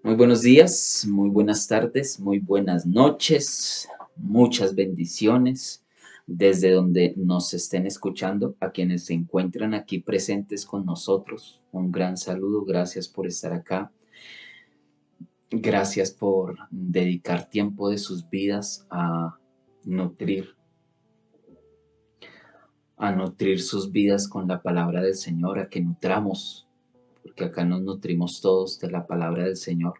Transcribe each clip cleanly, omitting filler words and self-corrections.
Muy buenos días, muy buenas tardes, muy buenas noches, muchas bendiciones desde donde nos estén escuchando, a quienes se encuentran aquí presentes con nosotros. Un gran saludo, gracias por estar acá, gracias por dedicar tiempo de sus vidas nutrir, a nutrir sus vidas con la palabra del Señor, a que nutramos, porque acá nos nutrimos todos de la palabra del Señor.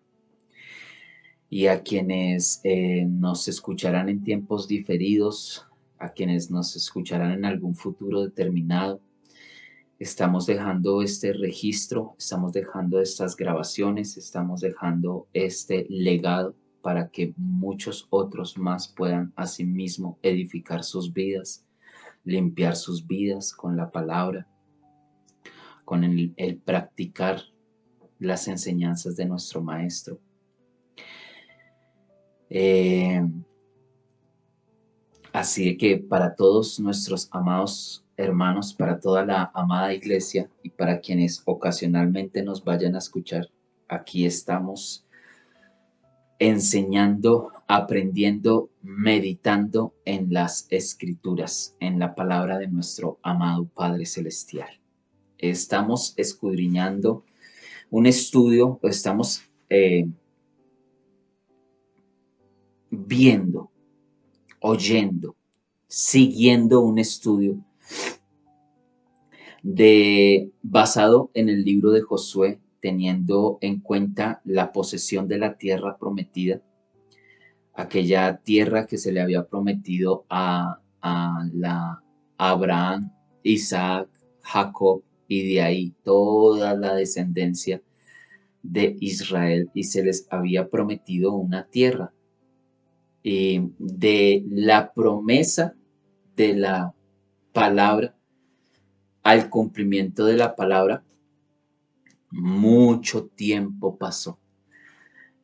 Y a quienes nos escucharán en tiempos diferidos, a quienes nos escucharán en algún futuro determinado. Estamos dejando este registro, estamos dejando estas grabaciones, estamos dejando este legado para que muchos otros más puedan asimismo edificar sus vidas, limpiar sus vidas con la palabra, con el practicar las enseñanzas de nuestro Maestro. Así que para todos nuestros amados hermanos, para toda la amada iglesia y para quienes ocasionalmente nos vayan a escuchar, aquí estamos enseñando, aprendiendo, meditando en las escrituras, en la palabra de nuestro amado Padre Celestial. Estamos escudriñando un estudio, estamos viendo, oyendo, siguiendo un estudio basado en el libro de Josué, teniendo en cuenta la posesión de la tierra prometida, aquella tierra que se le había prometido a Abraham, Isaac, Jacob y de ahí toda la descendencia de Israel, y se les había prometido una tierra. De la promesa de la palabra al cumplimiento de la palabra, mucho tiempo pasó.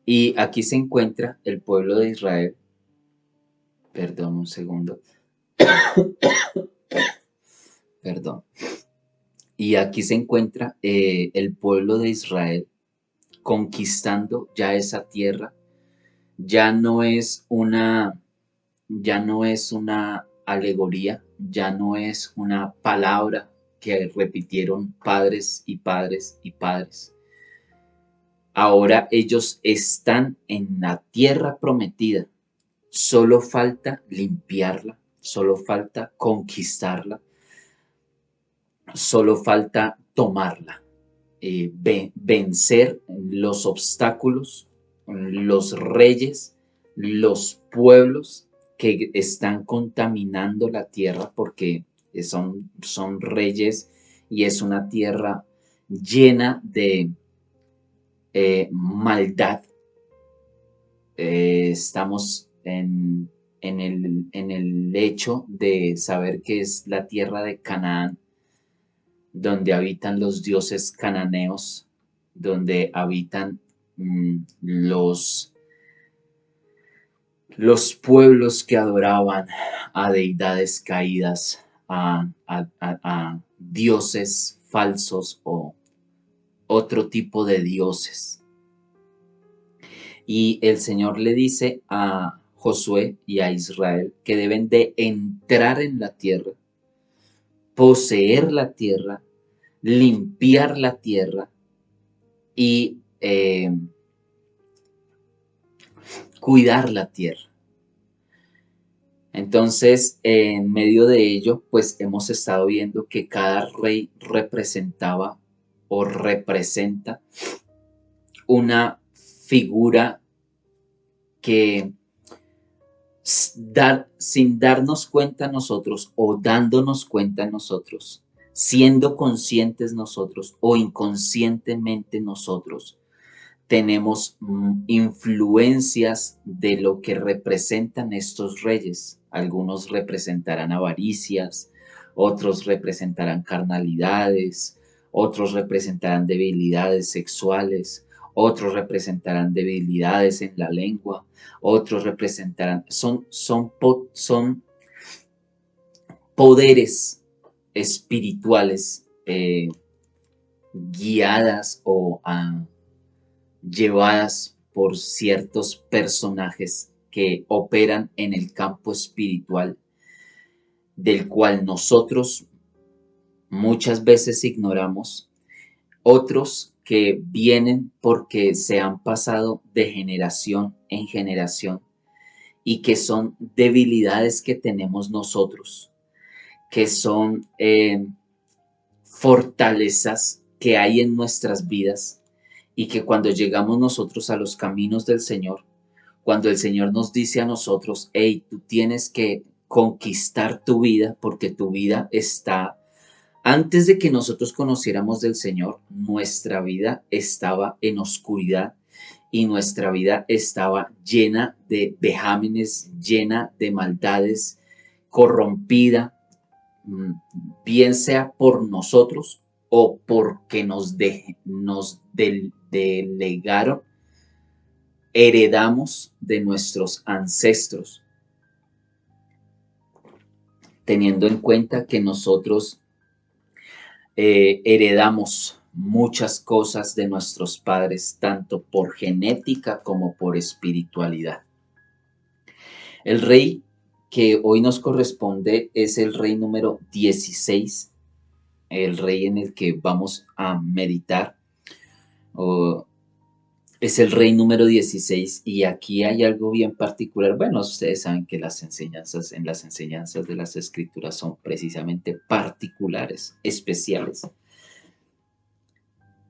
Y aquí se encuentra el pueblo de Israel. Perdón, un segundo. Perdón. Y aquí se encuentra el pueblo de Israel conquistando ya esa tierra. Ya no es una, ya no es una alegoría, ya no es una palabra que repitieron padres y padres y padres. Ahora ellos están en la tierra prometida. Solo falta limpiarla, solo falta conquistarla, solo falta tomarla, vencer los obstáculos, los reyes, los pueblos que están contaminando la tierra porque son reyes y es una tierra llena de maldad. Estamos en el hecho de saber que es la tierra de Canaán, donde habitan los dioses cananeos, donde habitan los pueblos que adoraban a deidades caídas, a dioses falsos o otro tipo de dioses. Y el Señor le dice a Josué y a Israel que deben de entrar en la tierra, poseer la tierra, limpiar la tierra y cuidar la tierra. Entonces, en medio de ello, pues hemos estado viendo que cada rey representaba o representa una figura que sin darnos cuenta nosotros o dándonos cuenta nosotros, siendo conscientes nosotros o inconscientemente nosotros, tenemos influencias de lo que representan estos reyes. Algunos representarán avaricias, otros representarán carnalidades, otros representarán debilidades sexuales, otros representarán debilidades en la lengua, otros representarán, son poderes espirituales guiadas o llevadas por ciertos personajes que operan en el campo espiritual, del cual nosotros muchas veces ignoramos, otros que vienen porque se han pasado de generación en generación y que son debilidades que tenemos nosotros, que son fortalezas que hay en nuestras vidas y que cuando llegamos nosotros a los caminos del Señor, cuando el Señor nos dice a nosotros, hey, tú tienes que conquistar tu vida porque tu vida está, antes de que nosotros conociéramos del Señor, nuestra vida estaba en oscuridad y nuestra vida estaba llena de vejámenes, llena de maldades, corrompida, bien sea por nosotros o porque nos delegaron, heredamos de nuestros ancestros, teniendo en cuenta que nosotros heredamos muchas cosas de nuestros padres, tanto por genética como por espiritualidad. El rey que hoy nos corresponde es el rey número 16, el rey en el que vamos a meditar. Es el rey número 16 y aquí hay algo bien particular. Bueno, ustedes saben que en las enseñanzas de las escrituras son precisamente particulares, especiales.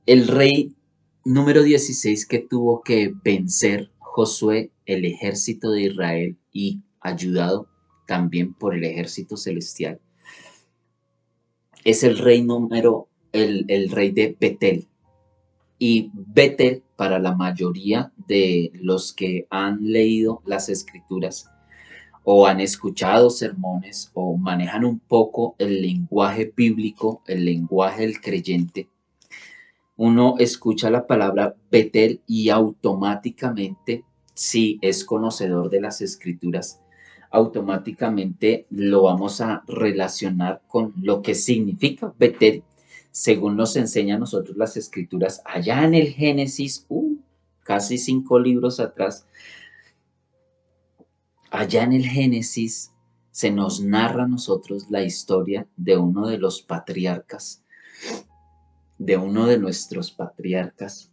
El rey número 16 que tuvo que vencer Josué, el ejército de Israel, y ayudado también por el ejército celestial, es el rey de Betel. Y Betel, para la mayoría de los que han leído las escrituras o han escuchado sermones o manejan un poco el lenguaje bíblico, el lenguaje del creyente, uno escucha la palabra Betel y automáticamente, si es conocedor de las escrituras, automáticamente lo vamos a relacionar con lo que significa Betel, según nos enseñan nosotros las escrituras, allá en el Génesis, casi 5 libros atrás, allá en el Génesis se nos narra a nosotros la historia de uno de los patriarcas, de uno de nuestros patriarcas,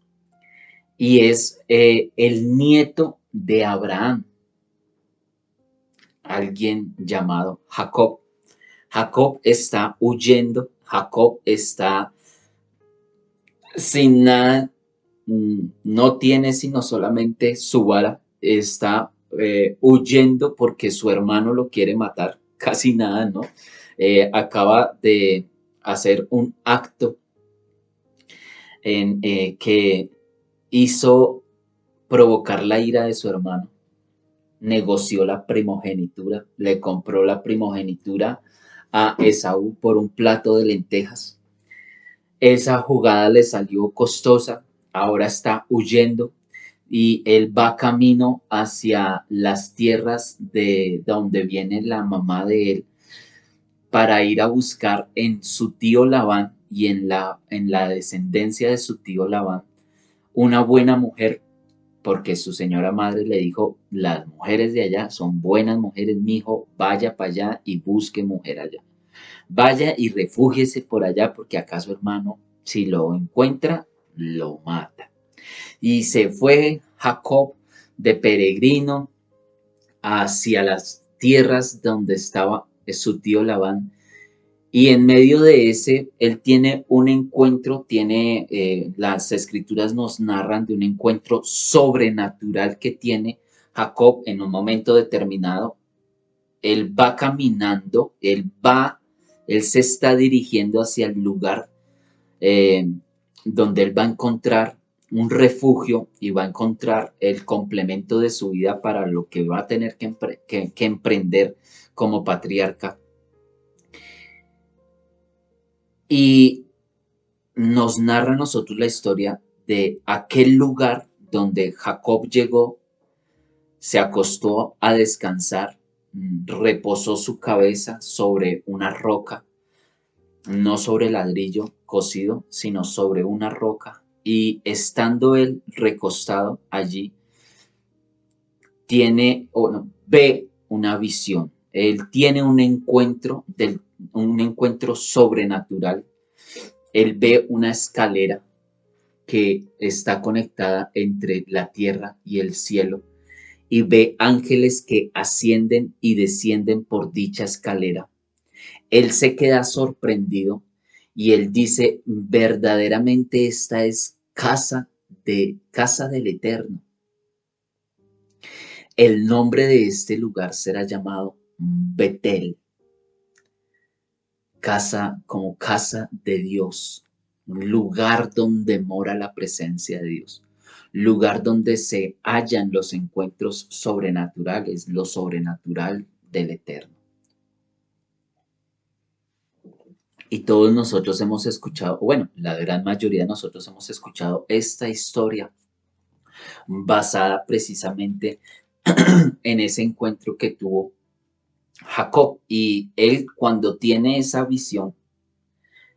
y es el nieto de Abraham, alguien llamado Jacob. Jacob está huyendo, Jacob está sin nada, no tiene sino solamente su vara, está huyendo porque su hermano lo quiere matar, casi nada, ¿no? Acaba de hacer un acto que hizo provocar la ira de su hermano, negoció la primogenitura, le compró la primogenitura a Esaú por un plato de lentejas. Esa jugada le salió costosa, ahora está huyendo y él va camino hacia las tierras de donde viene la mamá de él para ir a buscar en su tío Labán y en la descendencia de su tío Labán una buena mujer, porque su señora madre le dijo, las mujeres de allá son buenas mujeres, mi hijo, vaya para allá y busque mujer allá. Vaya y refúgiese por allá, porque acá su hermano, si lo encuentra, lo mata. Y se fue Jacob de peregrino hacia las tierras donde estaba su tío Labán. Y en medio de ese, él tiene un encuentro, las escrituras nos narran de un encuentro sobrenatural que tiene Jacob en un momento determinado. Él va caminando, él se está dirigiendo hacia el lugar eh, donde él va a encontrar un refugio y va a encontrar el complemento de su vida para lo que va a tener que emprender como patriarca. Y nos narra a nosotros la historia de aquel lugar donde Jacob llegó, se acostó a descansar, reposó su cabeza sobre una roca, no sobre ladrillo cocido, sino sobre una roca. y estando él recostado allí, ve una visión. Él tiene un encuentro sobrenatural. Él ve una escalera que está conectada entre la tierra y el cielo y ve ángeles que ascienden y descienden por dicha escalera. Él se queda sorprendido y él dice, verdaderamente esta es casa del Eterno. El nombre de este lugar será llamado Betel, como casa de Dios, un lugar donde mora la presencia de Dios, lugar donde se hallan los encuentros sobrenaturales, lo sobrenatural del Eterno. Y todos nosotros hemos escuchado, bueno, la gran mayoría de nosotros hemos escuchado esta historia basada precisamente en ese encuentro que tuvo Jacob. Y él cuando tiene esa visión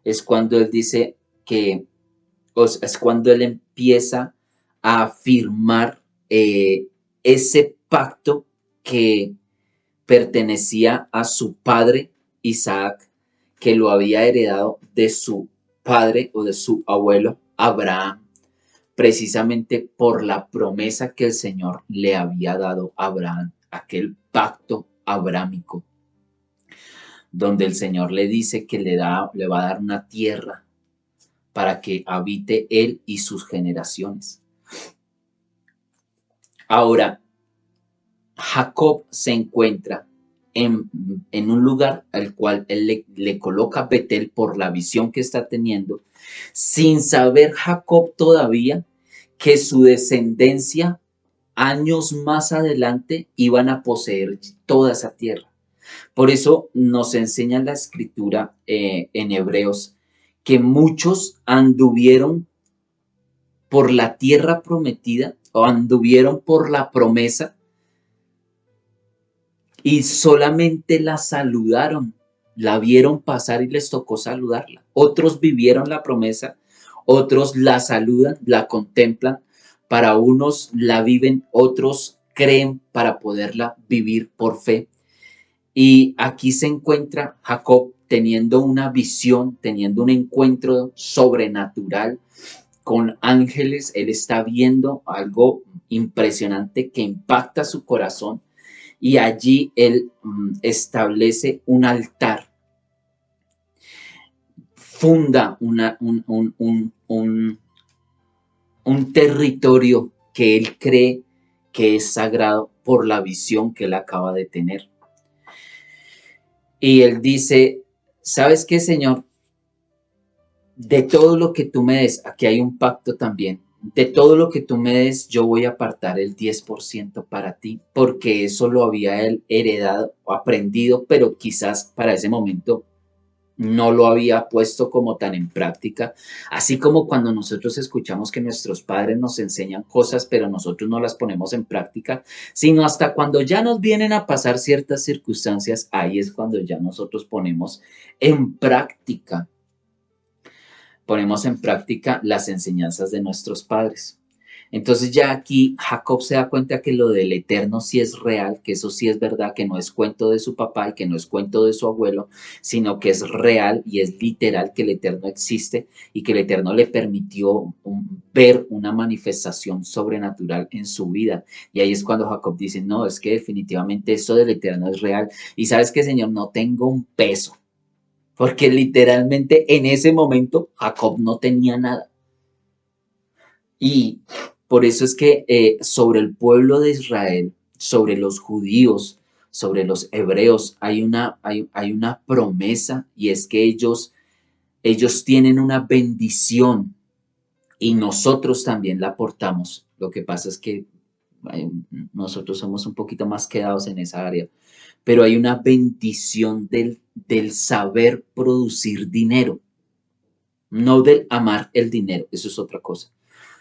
es cuando él dice que, es cuando él empieza a afirmar ese pacto que pertenecía a su padre Isaac, que lo había heredado de su padre o de su abuelo Abraham, precisamente por la promesa que el Señor le había dado a Abraham, aquel pacto abrámico, donde el Señor le dice que le va a dar una tierra para que habite él y sus generaciones. Ahora, Jacob se encuentra en un lugar al cual él le coloca Betel por la visión que está teniendo, sin saber Jacob todavía que su descendencia años más adelante iban a poseer toda esa tierra. Por eso nos enseña la escritura en Hebreos que muchos anduvieron por la tierra prometida o anduvieron por la promesa y solamente la saludaron, la vieron pasar y les tocó saludarla. Otros vivieron la promesa, otros la saludan, la contemplan, para unos la viven, otros creen para poderla vivir por fe. Y aquí se encuentra Jacob teniendo una visión, teniendo un encuentro sobrenatural con ángeles. Él está viendo algo impresionante que impacta su corazón y allí él establece un altar, funda un territorio que él cree que es sagrado por la visión que él acaba de tener. Y él dice, ¿sabes qué, Señor? De todo lo que tú me des, aquí hay un pacto también, de todo lo que tú me des, yo voy a apartar el 10% para ti, porque eso lo había él heredado o aprendido, pero quizás para ese momento no lo había puesto como tan en práctica, así como cuando nosotros escuchamos que nuestros padres nos enseñan cosas, pero nosotros no las ponemos en práctica, sino hasta cuando ya nos vienen a pasar ciertas circunstancias, ahí es cuando ya nosotros ponemos en práctica las enseñanzas de nuestros padres. Entonces ya aquí Jacob se da cuenta que lo del Eterno sí es real, que eso sí es verdad, que no es cuento de su papá y que no es cuento de su abuelo, sino que es real y es literal, que el Eterno existe y que el Eterno le permitió ver una manifestación sobrenatural en su vida. Y ahí es cuando Jacob dice, no, es que definitivamente esto del Eterno es real. Y sabes que, Señor, no tengo un peso, porque literalmente en ese momento Jacob no tenía nada. Y por eso es que sobre el pueblo de Israel, sobre los judíos, sobre los hebreos, hay una promesa, y es que ellos tienen una bendición y nosotros también la aportamos. Lo que pasa es que nosotros somos un poquito más quedados en esa área, pero hay una bendición del saber producir dinero, no del amar el dinero, eso es otra cosa.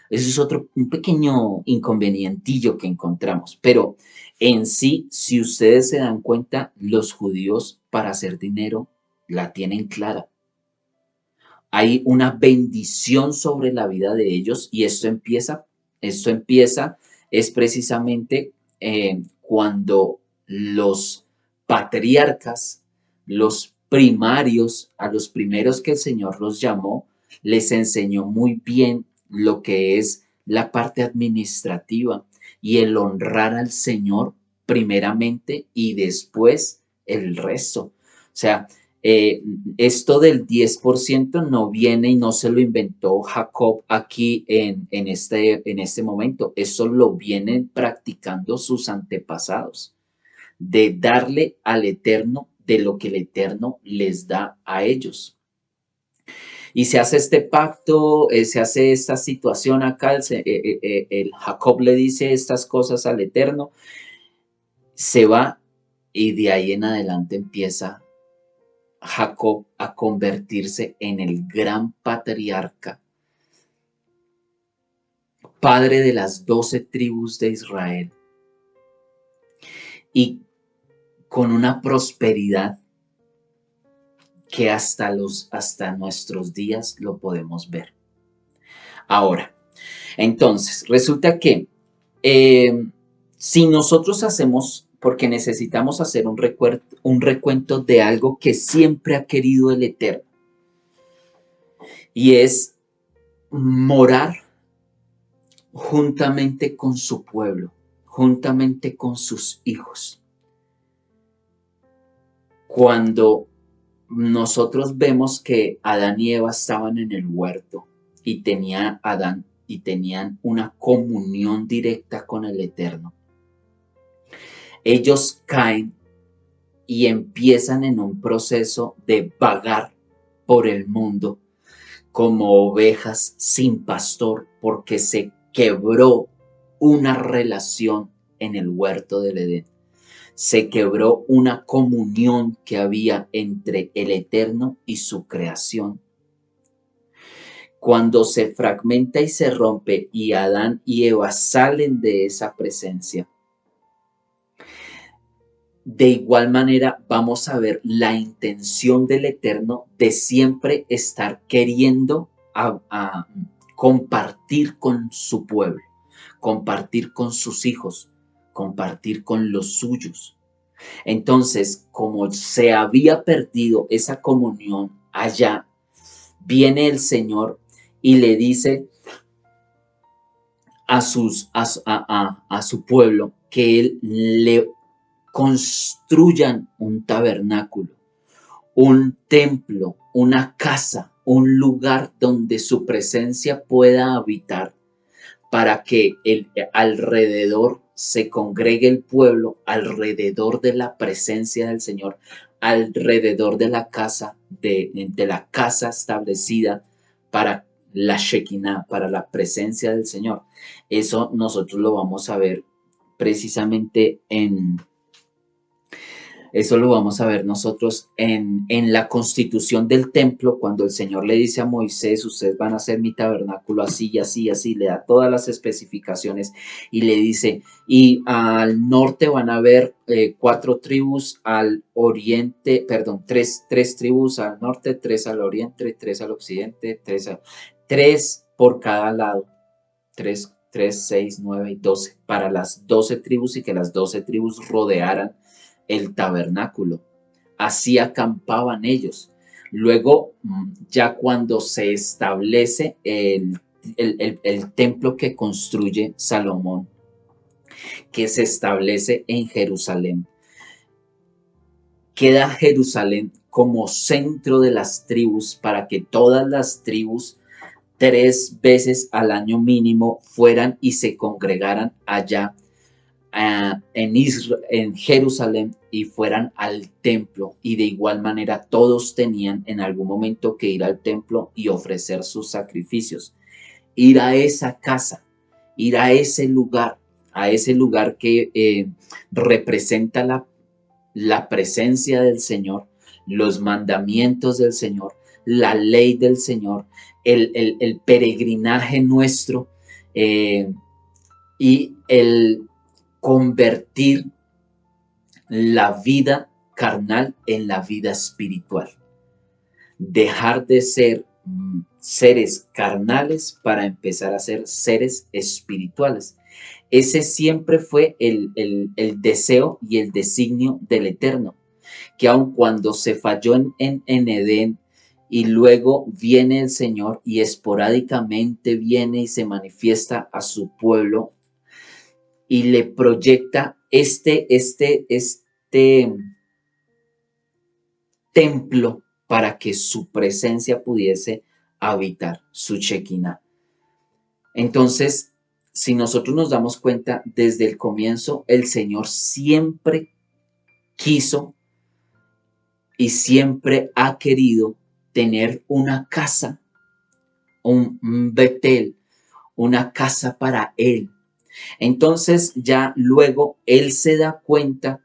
Eso es un pequeño inconvenientillo que encontramos, pero en sí, si ustedes se dan cuenta, los judíos para hacer dinero la tienen clara. hay una bendición sobre la vida de ellos y esto empieza es precisamente cuando los patriarcas, los primarios, a los primeros que el Señor los llamó, les enseñó muy bien lo que es la parte administrativa y el honrar al Señor primeramente y después el resto. O sea, eh, esto del 10% no viene y no se lo inventó Jacob aquí en este momento. Eso lo vienen practicando sus antepasados, de darle al Eterno de lo que el Eterno les da a ellos. Y se hace este pacto, se hace esta situación acá, el Jacob le dice estas cosas al Eterno, se va y de ahí en adelante empieza Jacob a convertirse en el gran patriarca, padre de las 12 tribus de Israel y con una prosperidad que hasta nuestros días lo podemos ver. Ahora, entonces, resulta que si nosotros hacemos, porque necesitamos hacer un recuento de algo que siempre ha querido el Eterno, y es morar juntamente con su pueblo, juntamente con sus hijos. Cuando nosotros vemos que Adán y Eva estaban en el huerto y tenían una comunión directa con el Eterno, ellos caen y empiezan en un proceso de vagar por el mundo como ovejas sin pastor, porque se quebró una relación en el huerto del Edén. Se quebró una comunión que había entre el Eterno y su creación. Cuando se fragmenta y se rompe y Adán y Eva salen de esa presencia, de igual manera vamos a ver la intención del Eterno de siempre estar queriendo a compartir con su pueblo, compartir con sus hijos, compartir con los suyos. Entonces, como se había perdido esa comunión allá, viene el Señor y le dice a su pueblo que Él le construyan un tabernáculo, un templo, una casa, un lugar donde su presencia pueda habitar, para que alrededor se congregue el pueblo, alrededor de la presencia del Señor, alrededor de la casa, de la casa establecida para la Shekinah, para la presencia del Señor. Eso nosotros lo vamos a ver precisamente eso lo vamos a ver nosotros en la constitución del templo, cuando el Señor le dice a Moisés, ustedes van a hacer mi tabernáculo así y así y así, le da todas las especificaciones y le dice, y al norte van a haber 4 tribus, al oriente, perdón, tres tribus al norte, 3 al oriente, 3 al occidente, 3 por cada lado, 3, 3, 6, 9 y 12, para las 12 tribus y que las 12 tribus rodearan el tabernáculo. Así acampaban ellos. Luego, ya cuando se establece el templo que construye Salomón, que se establece en Jerusalén, queda Jerusalén como centro de las tribus para que todas las tribus 3 veces al año mínimo fueran y se congregaran allá en Jerusalén y fueran al templo, y de igual manera todos tenían en algún momento que ir al templo y ofrecer sus sacrificios, ir a esa casa, ir a ese lugar que representa la presencia del Señor, los mandamientos del Señor, la ley del Señor, el peregrinaje nuestro, y el convertir la vida carnal en la vida espiritual. Dejar de ser seres carnales para empezar a ser seres espirituales. Ese siempre fue el deseo y el designio del Eterno, que aun cuando se falló en Edén y luego viene el Señor y esporádicamente viene y se manifiesta a su pueblo y le proyecta este templo para que su presencia pudiese habitar, su Shekinah. Entonces, si nosotros nos damos cuenta, desde el comienzo, el Señor siempre quiso y siempre ha querido tener una casa, un Betel, una casa para Él. Entonces ya luego Él se da cuenta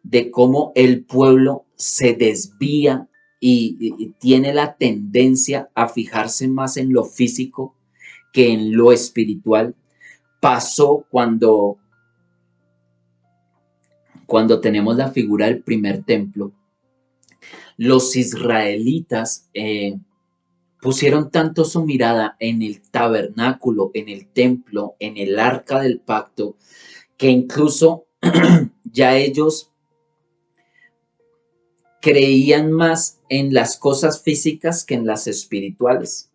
de cómo el pueblo se desvía y tiene la tendencia a fijarse más en lo físico que en lo espiritual. Pasó cuando tenemos la figura del primer templo. Los israelitas pusieron tanto su mirada en el tabernáculo, en el templo, en el arca del pacto, que incluso ya ellos creían más en las cosas físicas que en las espirituales.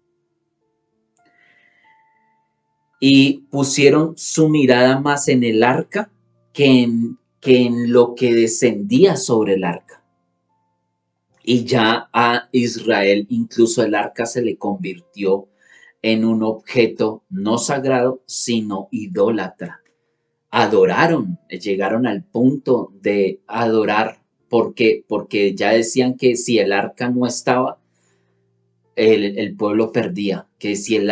Y pusieron su mirada más en el arca que en lo que descendía sobre el arca. Y ya a Israel incluso el arca se le convirtió en un objeto no sagrado, sino idólatra. Adoraron, llegaron al punto de adorar. ¿Por qué? Porque ya decían que si el arca no estaba, el pueblo perdía. Que si el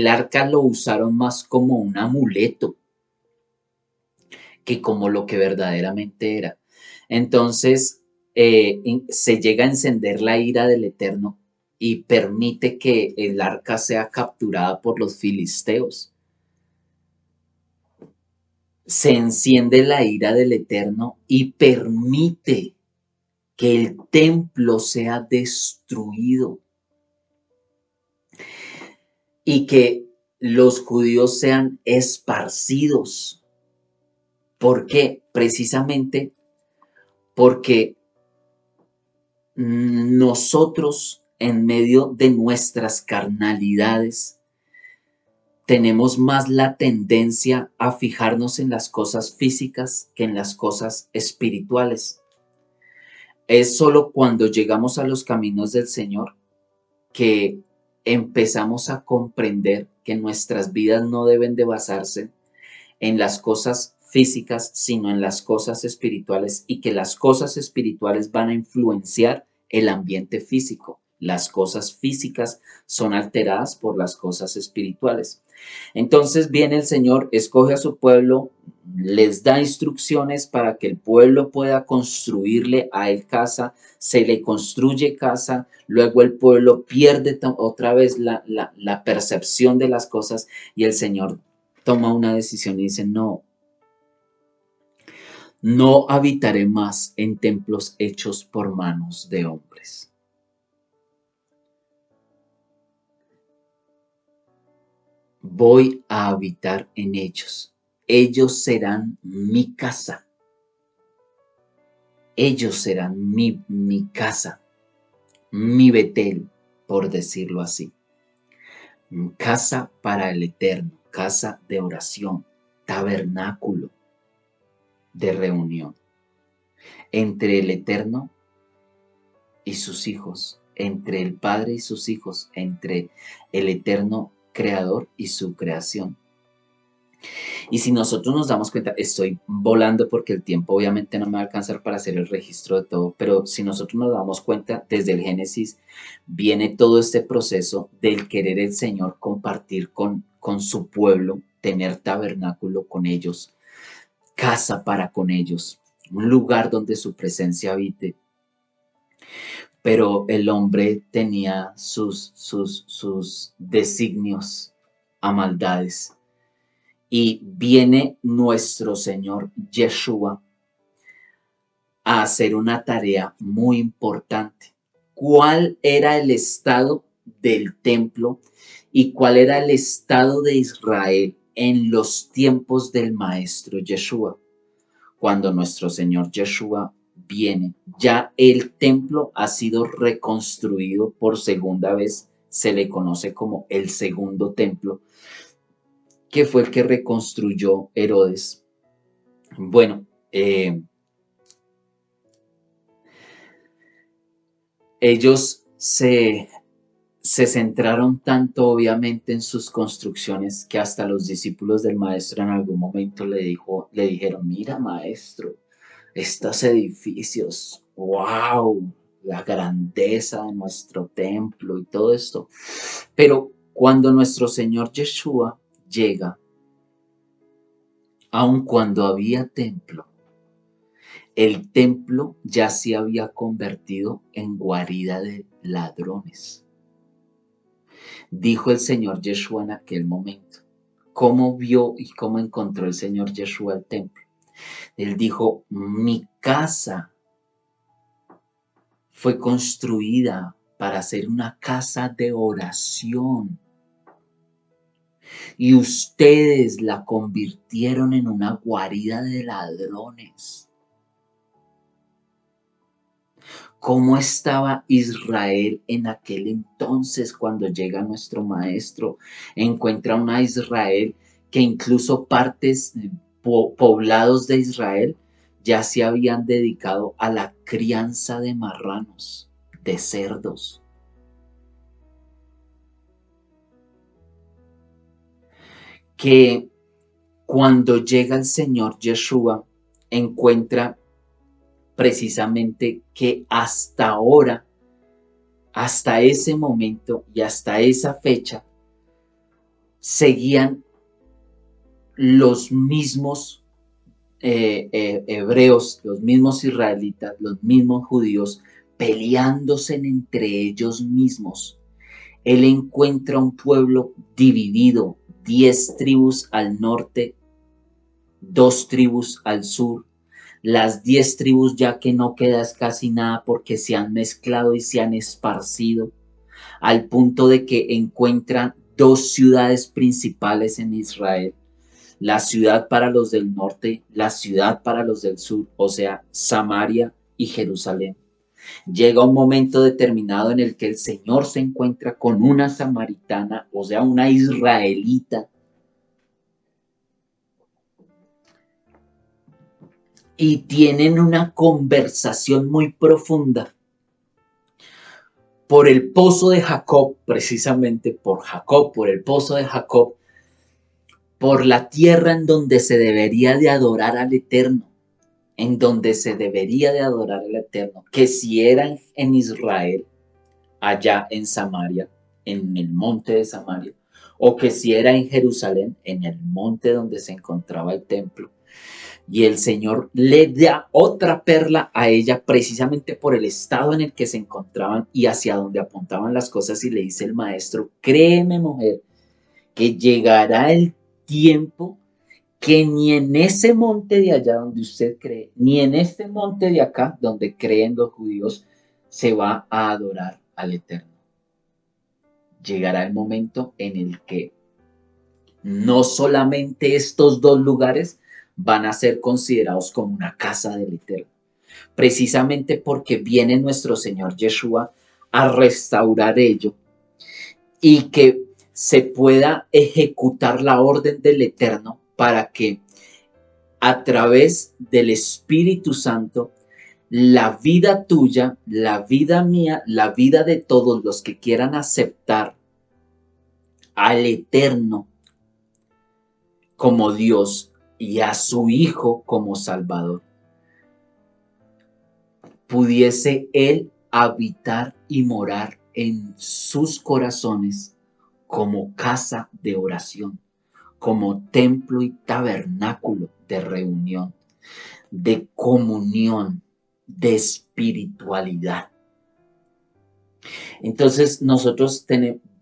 arca lo usaron más como un amuleto que como lo que verdaderamente era. Entonces, se llega a encender la ira del Eterno y permite que el arca sea capturada por los filisteos. Se enciende la ira del Eterno y permite que el templo sea destruido y que los judíos sean esparcidos. ¿Por qué? Precisamente porque nosotros, en medio de nuestras carnalidades, tenemos más la tendencia a fijarnos en las cosas físicas que en las cosas espirituales. Es solo cuando llegamos a los caminos del Señor que empezamos a comprender que nuestras vidas no deben de basarse en las cosas físicas, sino en las cosas espirituales, y que las cosas espirituales van a influenciar el ambiente físico. Las cosas físicas son alteradas por las cosas espirituales. Entonces viene el Señor, escoge a su pueblo, les da instrucciones para que el pueblo pueda construirle a él casa, se le construye casa, luego el pueblo pierde otra vez la percepción de las cosas y el Señor toma una decisión y dice, no, no habitaré más en templos hechos por manos de hombres. Voy a habitar en ellos. Ellos serán mi casa. Ellos serán mi casa, mi Betel, por decirlo así. Casa para el Eterno, casa de oración, tabernáculo de reunión entre el Eterno y sus hijos, entre el Padre y sus hijos, entre el Eterno Creador y su creación. Y si nosotros nos damos cuenta, estoy volando porque el tiempo obviamente no me va a alcanzar para hacer el registro de todo, pero si nosotros nos damos cuenta, desde el Génesis viene todo este proceso del querer el Señor compartir con su pueblo, tener tabernáculo con ellos, casa para con ellos, un lugar donde su presencia habite. Pero el hombre tenía sus designios a maldades. Y viene nuestro Señor Yeshua a hacer una tarea muy importante. cuál era el estado del templo y cuál era el estado de Israel en los tiempos del maestro Yeshua. Cuando nuestro Señor Yeshua viene, ya el templo ha sido reconstruido por segunda vez, se le conoce como el segundo templo, que fue el que reconstruyó Herodes. Bueno, ellos se centraron tanto obviamente en sus construcciones que hasta los discípulos del maestro en algún momento le dijeron, mira maestro, estos edificios, wow, la grandeza de nuestro templo y todo esto. Pero cuando nuestro Señor Yeshua llega, aun cuando había templo, el templo ya se había convertido en guarida de ladrones. Dijo el Señor Yeshua en aquel momento. ¿Cómo vio y cómo encontró el Señor Yeshua el templo? Él dijo, mi casa fue construida para ser una casa de oración y ustedes la convirtieron en una guarida de ladrones. ¿Cómo estaba Israel en aquel entonces cuando llega nuestro maestro? Encuentra una Israel que incluso partes, poblados de Israel, ya se habían dedicado a la crianza de marranos, de cerdos. Que cuando llega el Señor Yeshua, encuentra precisamente que hasta ahora, hasta ese momento y hasta esa fecha, seguían los mismos hebreos, los mismos israelitas, los mismos judíos, peleándose entre ellos mismos. Él encuentra un pueblo dividido, 10 tribus al norte, 2 tribus al sur. Las 10 tribus ya que no queda casi nada porque se han mezclado y se han esparcido, al punto de que encuentran 2 ciudades principales en Israel. La ciudad para los del norte, la ciudad para los del sur, o sea, Samaria y Jerusalén. Llega un momento determinado en el que el Señor se encuentra con una samaritana, o sea, una israelita, y tienen una conversación muy profunda por el pozo de Jacob, precisamente por Jacob, por el pozo de Jacob, por la tierra en donde se debería de adorar al Eterno, en donde se debería de adorar al Eterno, que si era en Israel, allá en Samaria, en el monte de Samaria, o que si era en Jerusalén, en el monte donde se encontraba el templo. Y el Señor le da otra perla a ella precisamente por el estado en el que se encontraban y hacia donde apuntaban las cosas, y le dice el maestro, créeme mujer, que llegará el tiempo que ni en ese monte de allá donde usted cree, ni en este monte de acá donde creen los judíos, se va a adorar al Eterno. Llegará el momento en el que no solamente estos 2 lugares van a ser considerados como una casa del Eterno, precisamente porque viene nuestro Señor Yeshua a restaurar ello y que se pueda ejecutar la orden del Eterno para que a través del Espíritu Santo la vida tuya, la vida mía, la vida de todos los que quieran aceptar al Eterno como Dios y a su Hijo como Salvador, pudiese Él habitar y morar en sus corazones como casa de oración, como templo y tabernáculo de reunión, de comunión, de espiritualidad. Entonces nosotros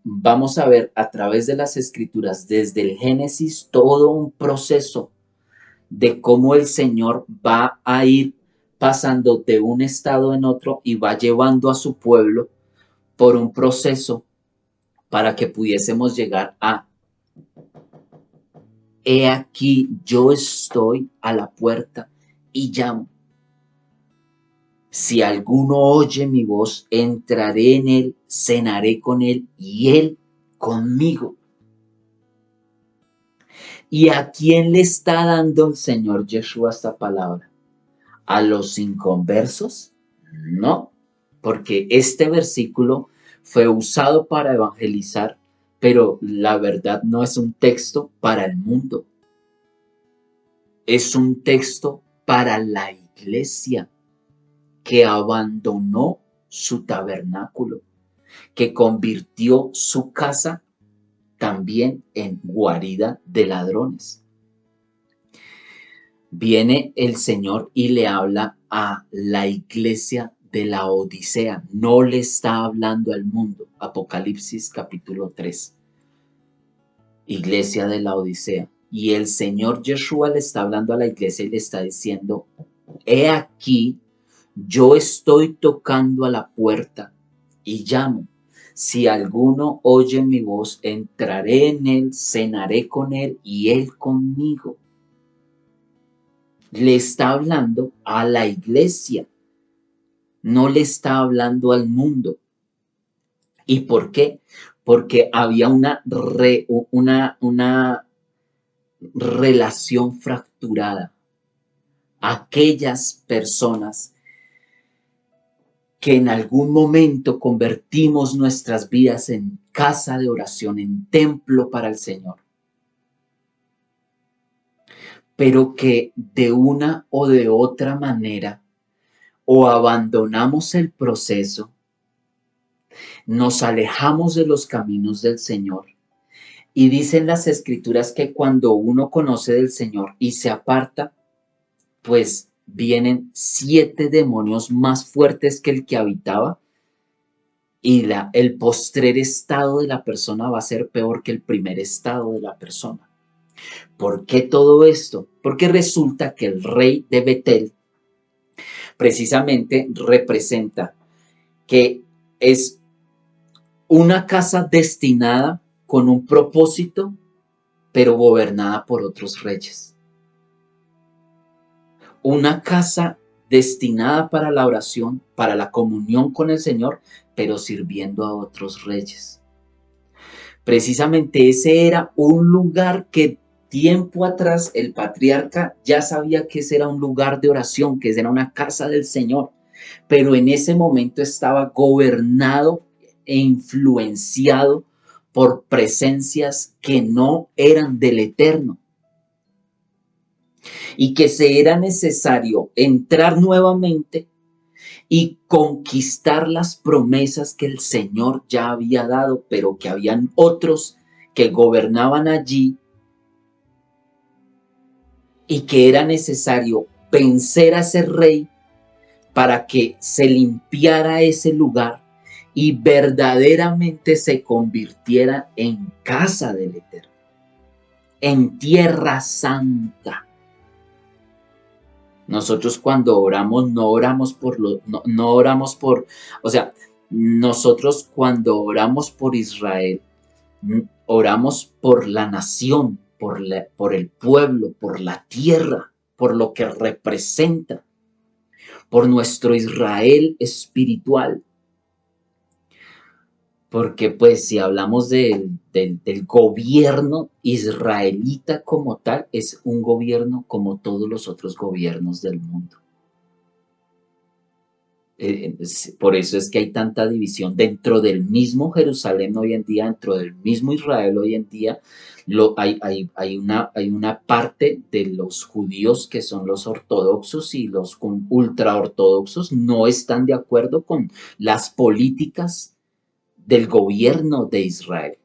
vamos a ver a través de las escrituras, desde el Génesis, todo un proceso de cómo el Señor va a ir pasando de un estado en otro y va llevando a su pueblo por un proceso para que pudiésemos llegar a: he aquí, yo estoy a la puerta y llamo. Si alguno oye mi voz, entraré en él, cenaré con él y él conmigo. ¿Y a quién le está dando el Señor Yeshua esta palabra? ¿A los inconversos? No, porque este versículo fue usado para evangelizar, pero la verdad no es un texto para el mundo. Es un texto para la iglesia que abandonó su tabernáculo, que convirtió su casa también en guarida de ladrones. Viene el Señor y le habla a la iglesia de la Odisea, no le está hablando al mundo. Apocalipsis capítulo 3, iglesia de la Odisea. Y el Señor Yeshua le está hablando a la iglesia y le está diciendo: he aquí, yo estoy tocando a la puerta y llamo. Si alguno oye mi voz, entraré en él, cenaré con él y él conmigo. Le está hablando a la iglesia, no le está hablando al mundo. ¿Y por qué? Porque había una relación fracturada. Aquellas personas que en algún momento convertimos nuestras vidas en casa de oración, en templo para el Señor, pero que de una o de otra manera o abandonamos el proceso, nos alejamos de los caminos del Señor. Y dicen las escrituras que cuando uno conoce del Señor y se aparta, pues vienen 7 demonios más fuertes que el que habitaba, y el postrer estado de la persona va a ser peor que el primer estado de la persona. ¿Por qué todo esto? Porque resulta que el rey de Betel precisamente representa que es una casa destinada con un propósito, pero gobernada por otros reyes. Una casa destinada para la oración, para la comunión con el Señor, pero sirviendo a otros reyes. Precisamente ese era un lugar que tiempo atrás el patriarca ya sabía que ese era un lugar de oración, que esa era una casa del Señor, pero en ese momento estaba gobernado e influenciado por presencias que no eran del Eterno, y que se era necesario entrar nuevamente y conquistar las promesas que el Señor ya había dado, pero que habían otros que gobernaban allí, y que era necesario vencer a ese rey para que se limpiara ese lugar y verdaderamente se convirtiera en casa del Eterno, en tierra santa. Nosotros cuando oramos, no oramos no oramos por, o sea, nosotros cuando oramos por Israel, oramos por la nación, por el pueblo, por la tierra, por lo que representa, por nuestro Israel espiritual. Porque pues si hablamos del gobierno israelita como tal, es un gobierno como todos los otros gobiernos del mundo. Por eso es que hay tanta división dentro del mismo Jerusalén hoy en día, dentro del mismo Israel hoy en día. Hay una parte de los judíos que son los ortodoxos, y los ultraortodoxos no están de acuerdo con las políticas del gobierno de Israel.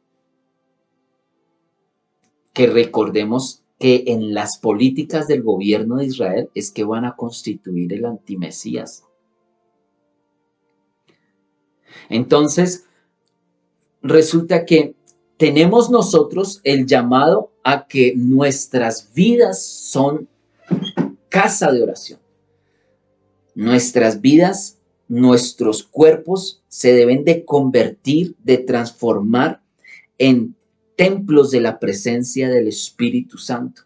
Que recordemos que en las políticas del gobierno de Israel es que van a constituir el antimesías. Entonces, resulta que tenemos nosotros el llamado a que nuestras vidas son casa de oración. Nuestras vidas, nuestros cuerpos se deben de convertir, de transformar en templos de la presencia del Espíritu Santo.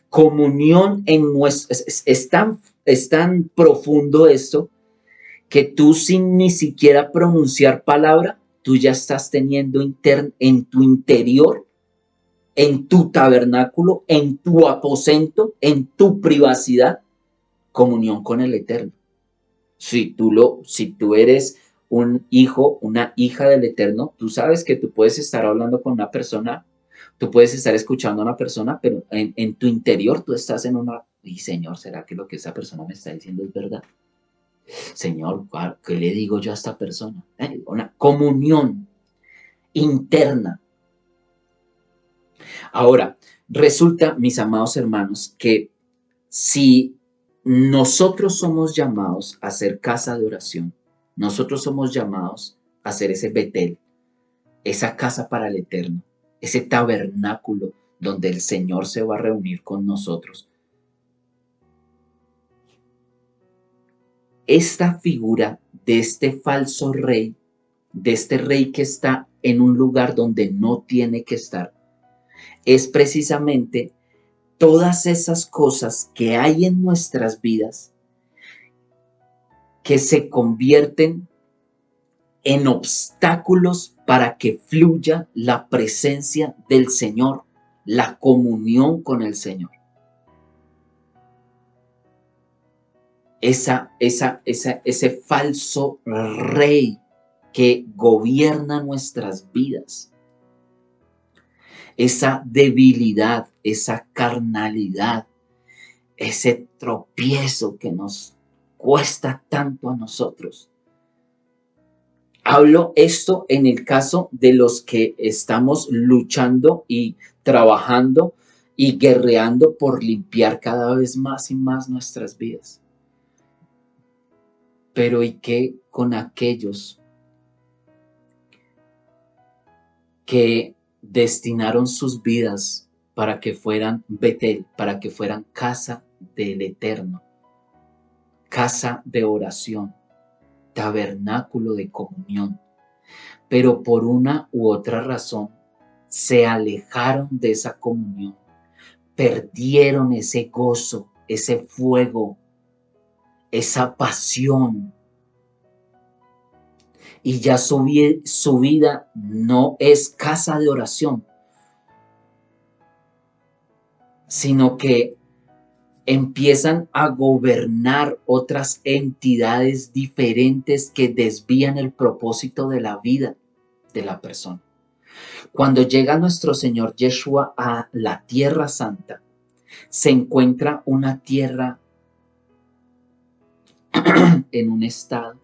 Comunión en nuestro, es tan profundo esto que tú sin ni siquiera pronunciar palabra, tú ya estás teniendo en tu interior, en tu tabernáculo, en tu aposento, en tu privacidad, comunión con el Eterno. Si tú eres un hijo, una hija del Eterno, tú sabes que tú puedes estar hablando con una persona, tú puedes estar escuchando a una persona, pero en tu interior tú estás en una, y Señor, ¿será que lo que esa persona me está diciendo es verdad? Señor, ¿qué le digo yo a esta persona? Una comunión interna. Ahora, resulta, mis amados hermanos, que si nosotros somos llamados a ser casa de oración, nosotros somos llamados a ser ese Betel, esa casa para el Eterno, ese tabernáculo donde el Señor se va a reunir con nosotros. Esta figura de este falso rey, de este rey que está en un lugar donde no tiene que estar, es precisamente todas esas cosas que hay en nuestras vidas que se convierten en obstáculos para que fluya la presencia del Señor, la comunión con el Señor. Ese falso rey que gobierna nuestras vidas, esa debilidad, esa carnalidad, ese tropiezo que nos cuesta tanto a nosotros. Hablo esto en el caso de los que estamos luchando y trabajando y guerreando por limpiar cada vez más y más nuestras vidas. Pero ¿y qué con aquellos que destinaron sus vidas para que fueran Betel, para que fueran casa del Eterno, casa de oración, tabernáculo de comunión, pero por una u otra razón se alejaron de esa comunión, perdieron ese gozo, ese fuego, esa pasión, y ya su vida no es casa de oración, sino que empiezan a gobernar otras entidades diferentes que desvían el propósito de la vida de la persona. Cuando llega nuestro Señor Yeshua a la Tierra Santa, se encuentra una tierra en un estado,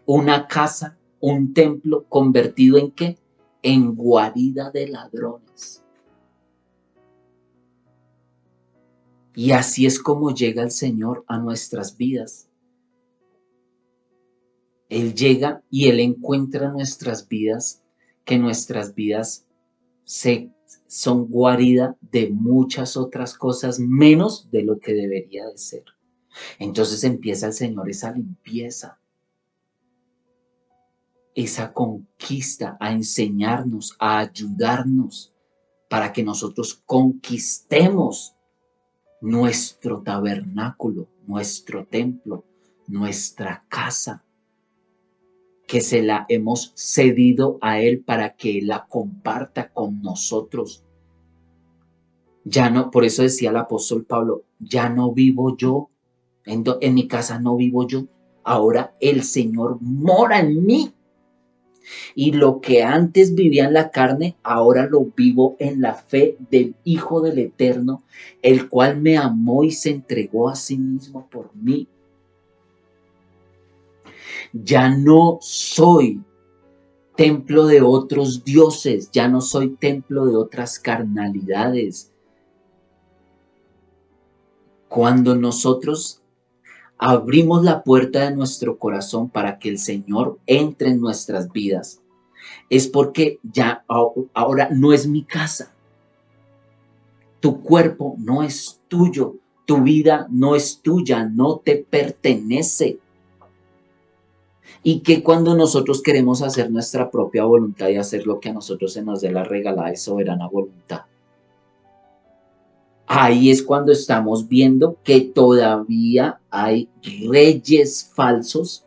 una casa, un templo convertido ¿en qué? En guarida de ladrones. Y así es como llega el Señor a nuestras vidas. Él llega y Él encuentra nuestras vidas, que nuestras vidas son guarida de muchas otras cosas, menos de lo que debería de ser. Entonces empieza el Señor esa limpieza, esa conquista, a enseñarnos, a ayudarnos, para que nosotros conquistemos nuestro tabernáculo, nuestro templo, nuestra casa, que se la hemos cedido a Él para que Él la comparta con nosotros. Ya no, por eso decía el apóstol Pablo, ya no vivo yo, en mi casa no vivo yo, ahora el Señor mora en mí. Y lo que antes vivía en la carne, ahora lo vivo en la fe del Hijo del Eterno, el cual me amó y se entregó a sí mismo por mí. Ya no soy templo de otros dioses, ya no soy templo de otras carnalidades. Cuando nosotros abrimos la puerta de nuestro corazón para que el Señor entre en nuestras vidas, es porque ya ahora no es mi casa. Tu cuerpo no es tuyo, Tu vida no es tuya, no te pertenece. Y que cuando nosotros queremos hacer nuestra propia voluntad y hacer lo que a nosotros se nos dé la regalada y soberana voluntad, ahí es cuando estamos viendo que todavía hay reyes falsos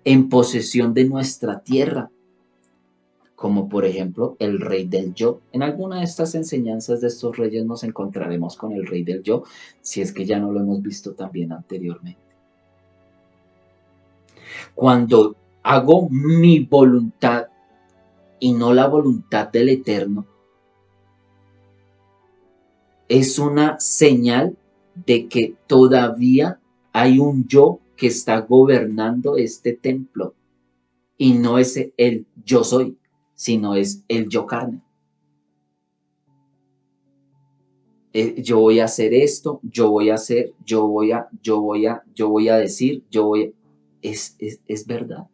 en posesión de nuestra tierra, como por ejemplo el rey del yo. En alguna de estas enseñanzas de estos reyes nos encontraremos con el rey del yo, si es que ya no lo hemos visto también anteriormente. Cuando hago mi voluntad y no la voluntad del Eterno, es una señal de que todavía hay un yo que está gobernando este templo y no es el yo soy, sino es el yo carne. Yo voy a hacer esto, yo voy a hacer, yo voy a decir, es verdad.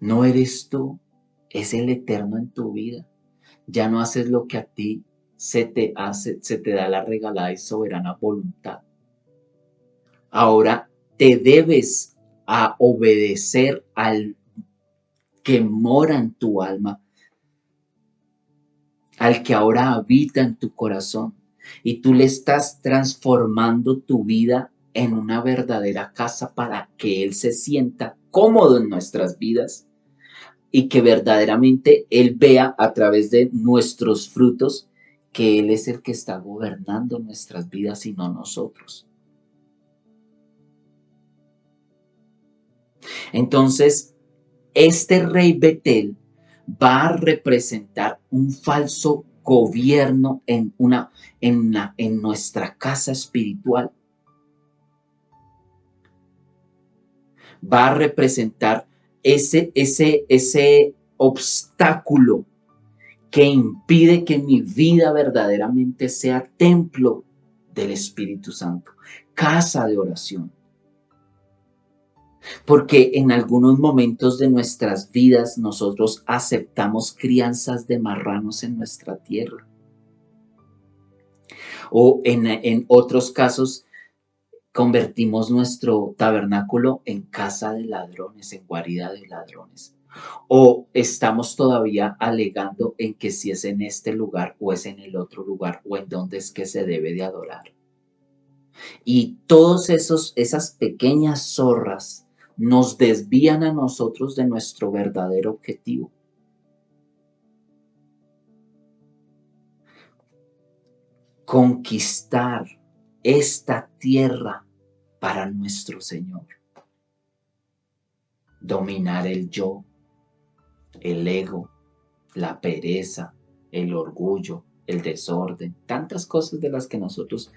No eres tú, es el Eterno en tu vida. Ya no haces lo que a ti se te da la regalada y soberana voluntad. Ahora te debes a obedecer al que mora en tu alma, al que ahora habita en tu corazón. Y tú le estás transformando tu vida en una verdadera casa para que Él se sienta cómodo en nuestras vidas y que verdaderamente Él vea a través de nuestros frutos que Él es el que está gobernando nuestras vidas y no nosotros. Entonces, este rey Betel va a representar un falso gobierno en nuestra casa espiritual. Va a representar ese obstáculo que impide que mi vida verdaderamente sea templo del Espíritu Santo, casa de oración. Porque en algunos momentos de nuestras vidas nosotros aceptamos crianzas de marranos en nuestra tierra. O en otros casos convertimos nuestro tabernáculo en casa de ladrones, en guarida de ladrones. O estamos todavía alegando en que si es en este lugar o es en el otro lugar o en dónde es que se debe de adorar. Y todos esas pequeñas zorras nos desvían a nosotros de nuestro verdadero objetivo. Conquistar esta tierra para nuestro Señor. Dominar el yo, el ego, la pereza, el orgullo, el desorden, tantas cosas de las que nosotros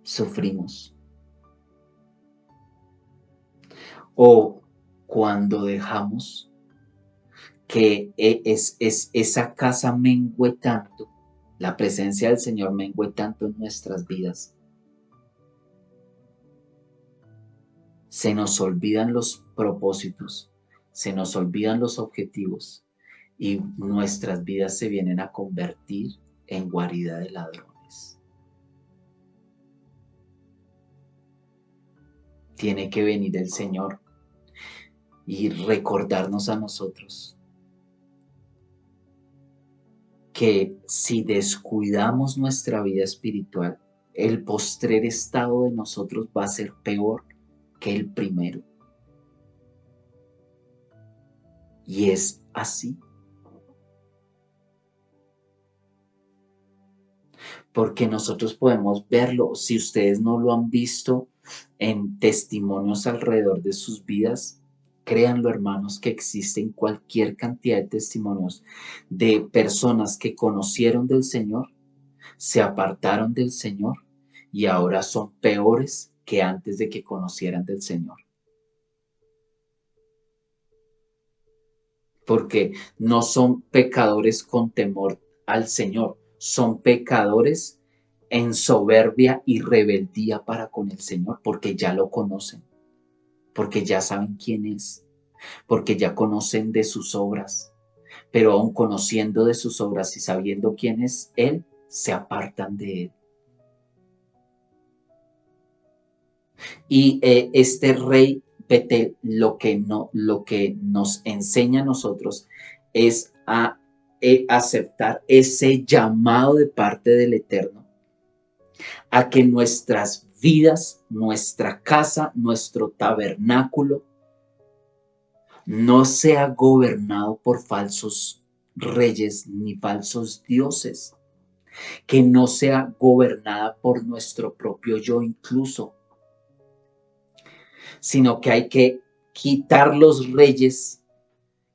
sufrimos. O cuando dejamos que esa casa mengue tanto, la presencia del Señor mengue tanto en nuestras vidas. Se nos olvidan los propósitos, se nos olvidan los objetivos y nuestras vidas se vienen a convertir en guarida de ladrones. Tiene que venir el Señor y recordarnos a nosotros que si descuidamos nuestra vida espiritual, el postrer estado de nosotros va a ser peor que el primero. Y es así. Porque nosotros podemos verlo, si ustedes no lo han visto en testimonios alrededor de sus vidas, créanlo, hermanos, que existen cualquier cantidad de testimonios de personas que conocieron del Señor, se apartaron del Señor y ahora son peores que antes de que conocieran del Señor. Porque no son pecadores con temor al Señor, son pecadores en soberbia y rebeldía para con el Señor, porque ya lo conocen, porque ya saben quién es, porque ya conocen de sus obras, pero aún conociendo de sus obras y sabiendo quién es Él, se apartan de Él. Y este rey Betel lo que nos enseña a nosotros es a aceptar ese llamado de parte del Eterno a que nuestras vidas, nuestra casa, nuestro tabernáculo no sea gobernado por falsos reyes ni falsos dioses, que no sea gobernada por nuestro propio yo incluso, sino que hay que quitar los reyes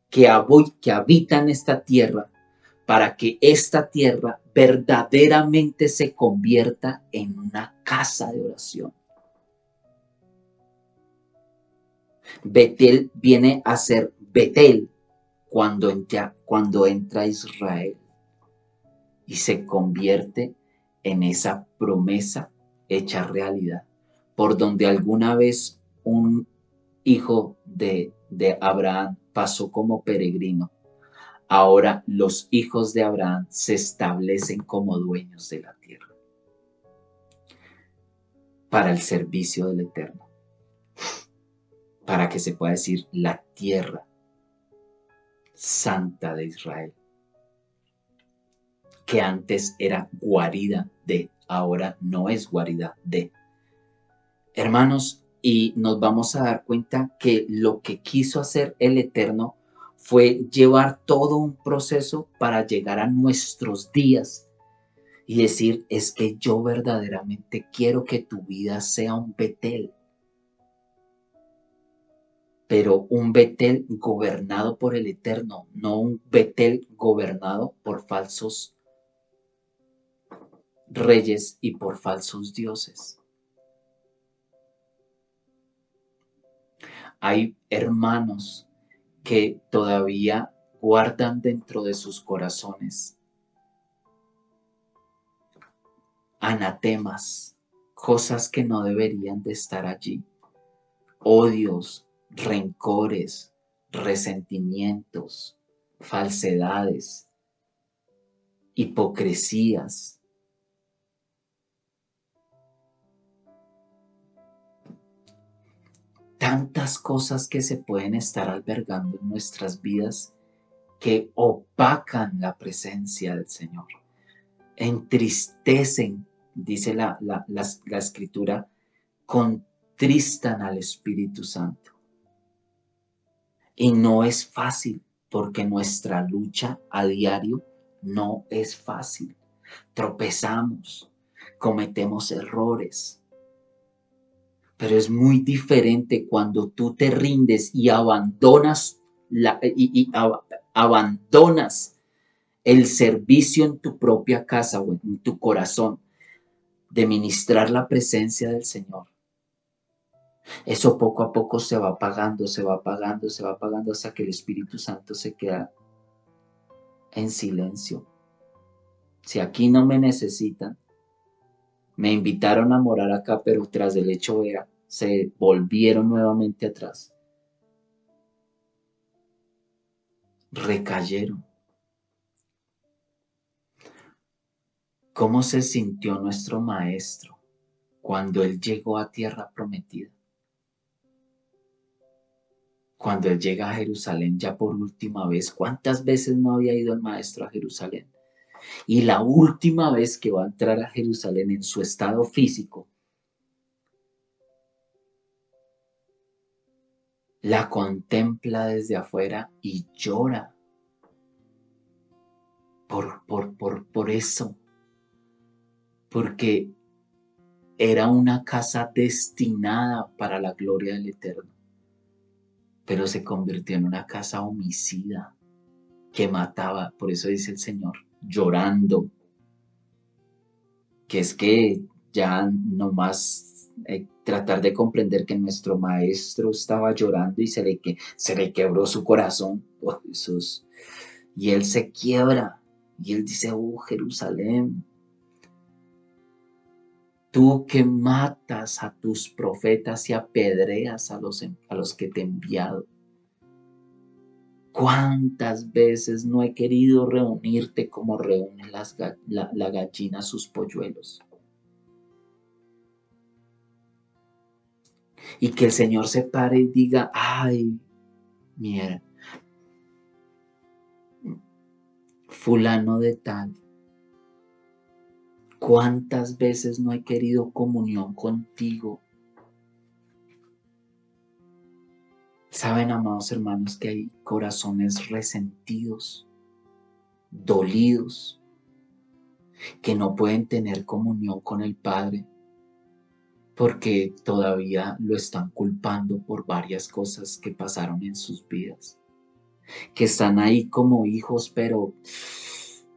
que habitan esta tierra para que esta tierra verdaderamente se convierta en una casa de oración. Betel viene a ser Betel cuando entra Israel y se convierte en esa promesa hecha realidad, por donde alguna vez un hijo de Abraham pasó como peregrino. Ahora los hijos de Abraham se establecen como dueños de la tierra para el servicio del Eterno, para que se pueda decir la tierra santa de Israel, que antes era guarida de, ahora no es guarida de. Hermanos, y nos vamos a dar cuenta que lo que quiso hacer el Eterno fue llevar todo un proceso para llegar a nuestros días y decir, es que yo verdaderamente quiero que tu vida sea un Betel, pero un Betel gobernado por el Eterno, no un Betel gobernado por falsos reyes y por falsos dioses. Hay hermanos que todavía guardan dentro de sus corazones anatemas, cosas que no deberían de estar allí, odios, rencores, resentimientos, falsedades, hipocresías. Tantas cosas que se pueden estar albergando en nuestras vidas que opacan la presencia del Señor, entristecen, dice la escritura, contristan al Espíritu Santo. Y no es fácil, porque nuestra lucha a diario no es fácil. Tropezamos, cometemos errores, pero es muy diferente cuando tú te rindes y abandonas abandonas el servicio en tu propia casa o en tu corazón de ministrar la presencia del Señor. Eso poco a poco se va apagando, se va apagando, se va apagando hasta que el Espíritu Santo se queda en silencio. Si aquí no me necesitan, me invitaron a morar acá, pero tras el hecho, vea, se volvieron nuevamente atrás. Recayeron. ¿Cómo se sintió nuestro maestro cuando él llegó a tierra prometida? Cuando él llega a Jerusalén ya por última vez, ¿cuántas veces no había ido el maestro a Jerusalén? Y la última vez que va a entrar a Jerusalén en su estado físico, la contempla desde afuera y llora por eso, porque era una casa destinada para la gloria del Eterno, pero se convirtió en una casa homicida que mataba. Por eso dice el Señor, llorando, que es que ya nomás tratar de comprender que nuestro maestro estaba llorando y se le quebró su corazón, oh Jesús, y él se quiebra y él dice, oh Jerusalén, tú que matas a tus profetas y apedreas a los que te he enviado. ¿Cuántas veces no he querido reunirte como reúne la gallina sus polluelos? Y que el Señor se pare y diga, ay, mira, fulano de tal, ¿cuántas veces no he querido comunión contigo? Saben, amados hermanos, que hay corazones resentidos, dolidos, que no pueden tener comunión con el Padre porque todavía lo están culpando por varias cosas que pasaron en sus vidas, que están ahí como hijos, pero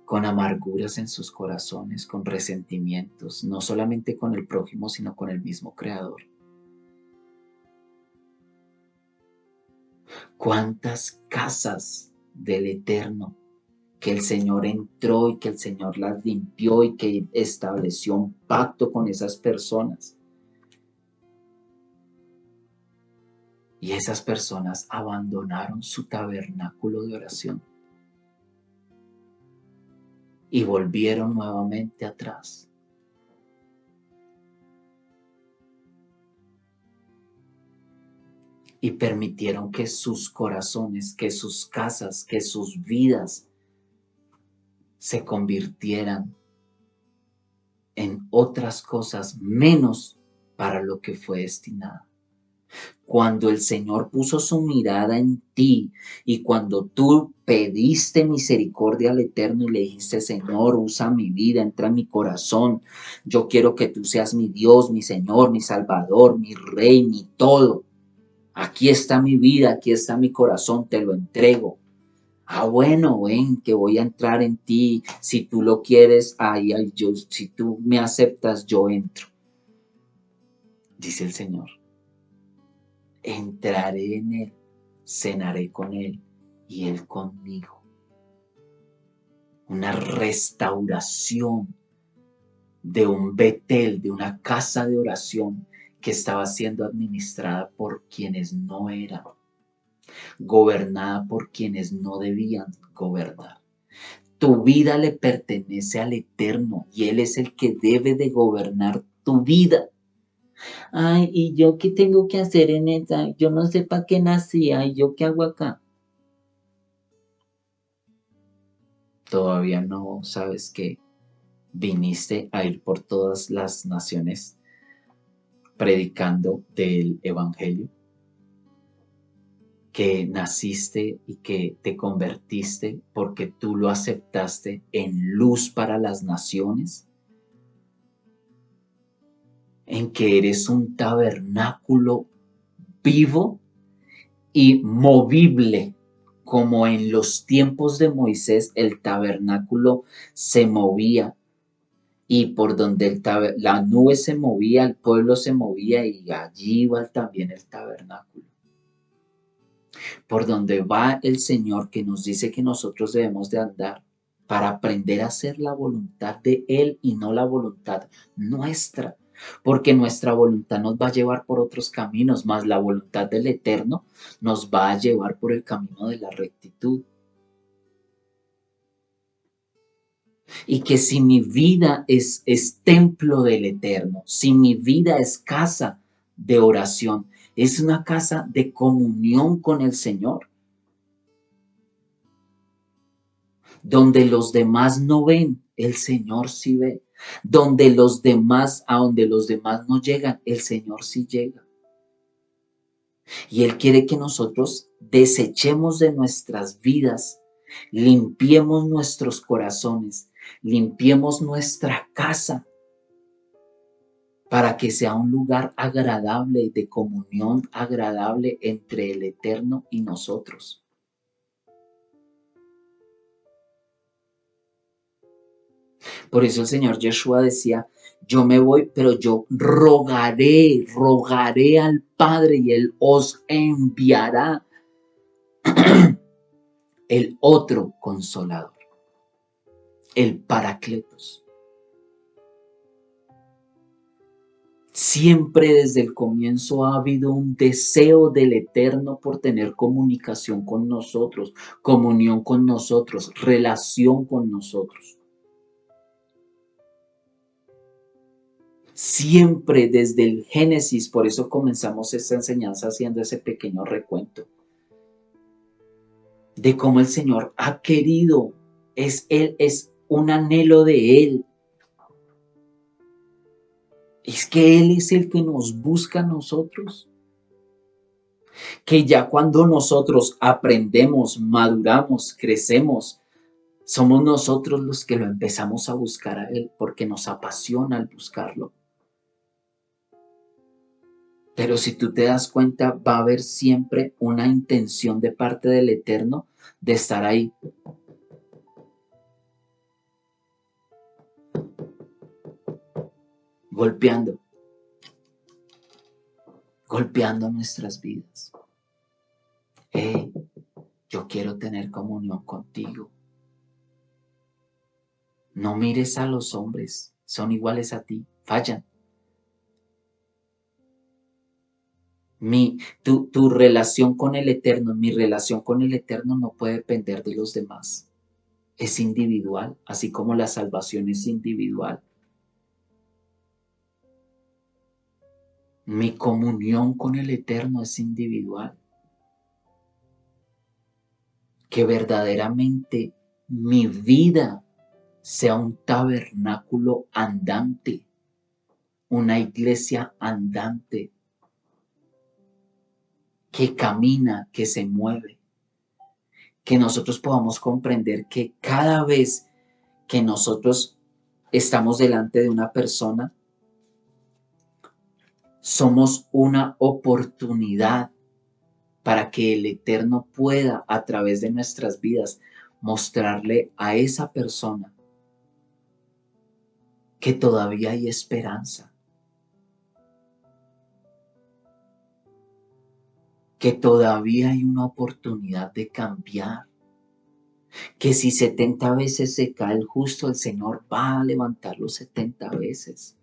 con amarguras en sus corazones, con resentimientos, no solamente con el prójimo, sino con el mismo Creador. ¿Cuántas casas del Eterno que el Señor entró y que el Señor las limpió y que estableció un pacto con esas personas? Y esas personas abandonaron su tabernáculo de oración y volvieron nuevamente atrás. Y permitieron que sus corazones, que sus casas, que sus vidas se convirtieran en otras cosas menos para lo que fue destinada. Cuando el Señor puso su mirada en ti y cuando tú pediste misericordia al Eterno y le dijiste, Señor, usa mi vida, entra en mi corazón, yo quiero que tú seas mi Dios, mi Señor, mi Salvador, mi Rey, mi todo. Aquí está mi vida, aquí está mi corazón, te lo entrego. Ah, bueno, ven, que voy a entrar en ti. Si tú lo quieres, si tú me aceptas, yo entro, dice el Señor. Entraré en él, cenaré con él y él conmigo. Una restauración de un Betel, de una casa de oración que estaba siendo administrada por quienes no eran, gobernada por quienes no debían gobernar. Tu vida le pertenece al Eterno y Él es el que debe de gobernar tu vida. Ay, ¿y yo qué tengo que hacer en esa? Yo no sé para qué nací, ay, ¿yo qué hago acá? Todavía no sabes que viniste a ir por todas las naciones predicando del Evangelio, que naciste y que te convertiste porque tú lo aceptaste en luz para las naciones, en que eres un tabernáculo vivo y movible, como en los tiempos de Moisés el tabernáculo se movía y por donde la nube se movía, el pueblo se movía y allí iba también el tabernáculo. Por donde va el Señor que nos dice que nosotros debemos de andar para aprender a hacer la voluntad de Él y no la voluntad nuestra, porque nuestra voluntad nos va a llevar por otros caminos, más la voluntad del Eterno nos va a llevar por el camino de la rectitud. Y que si mi vida es templo del Eterno, si mi vida es casa de oración, es una casa de comunión con el Señor, donde los demás no ven, el Señor sí ve. Donde los demás, a donde los demás no llegan, el Señor sí llega. Y Él quiere que nosotros desechemos de nuestras vidas, limpiemos nuestros corazones, limpiemos nuestra casa para que sea un lugar agradable, de comunión agradable entre el Eterno y nosotros. Por eso el Señor Yeshua decía, yo me voy, pero yo rogaré al Padre y Él os enviará el otro consolador, el Paracletos. Siempre desde el comienzo ha habido un deseo del Eterno por tener comunicación con nosotros, comunión con nosotros, relación con nosotros. Siempre desde el Génesis, por eso comenzamos esta enseñanza haciendo ese pequeño recuento de cómo el Señor ha querido, Él, es un anhelo de Él. Es que Él es el que nos busca a nosotros. Que ya cuando nosotros aprendemos, maduramos, crecemos, somos nosotros los que lo empezamos a buscar a Él porque nos apasiona el buscarlo. Pero si tú te das cuenta, va a haber siempre una intención de parte del Eterno de estar ahí. Golpeando, golpeando nuestras vidas. Hey, yo quiero tener comunión contigo. No mires a los hombres, son iguales a ti, fallan. Tu relación con el Eterno, mi relación con el Eterno no puede depender de los demás. Es individual, así como la salvación es individual. Mi comunión con el Eterno es individual. Que verdaderamente mi vida sea un tabernáculo andante, una iglesia andante, que camina, que se mueve. Que nosotros podamos comprender que cada vez que nosotros estamos delante de una persona, somos una oportunidad para que el Eterno pueda, a través de nuestras vidas, mostrarle a esa persona que todavía hay esperanza, que todavía hay una oportunidad de cambiar, que si 70 veces se cae el justo, el Señor va a levantarlo 70 veces.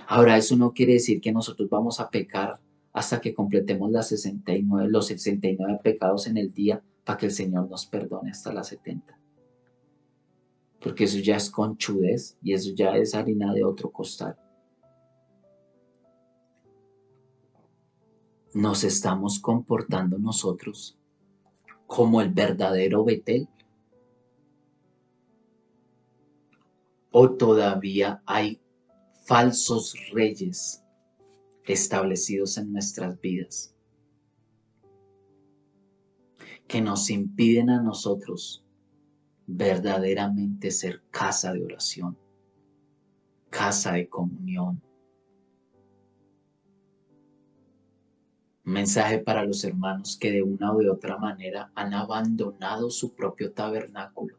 Ahora, eso no quiere decir que nosotros vamos a pecar hasta que completemos los 69 pecados en el día para que el Señor nos perdone hasta las 70. Porque eso ya es conchudez y eso ya es harina de otro costal. ¿Nos estamos comportando nosotros como el verdadero Betel? ¿O todavía hay falsos reyes establecidos en nuestras vidas que nos impiden a nosotros verdaderamente ser casa de oración, casa de comunión? Un mensaje para los hermanos que de una u de otra manera han abandonado su propio tabernáculo,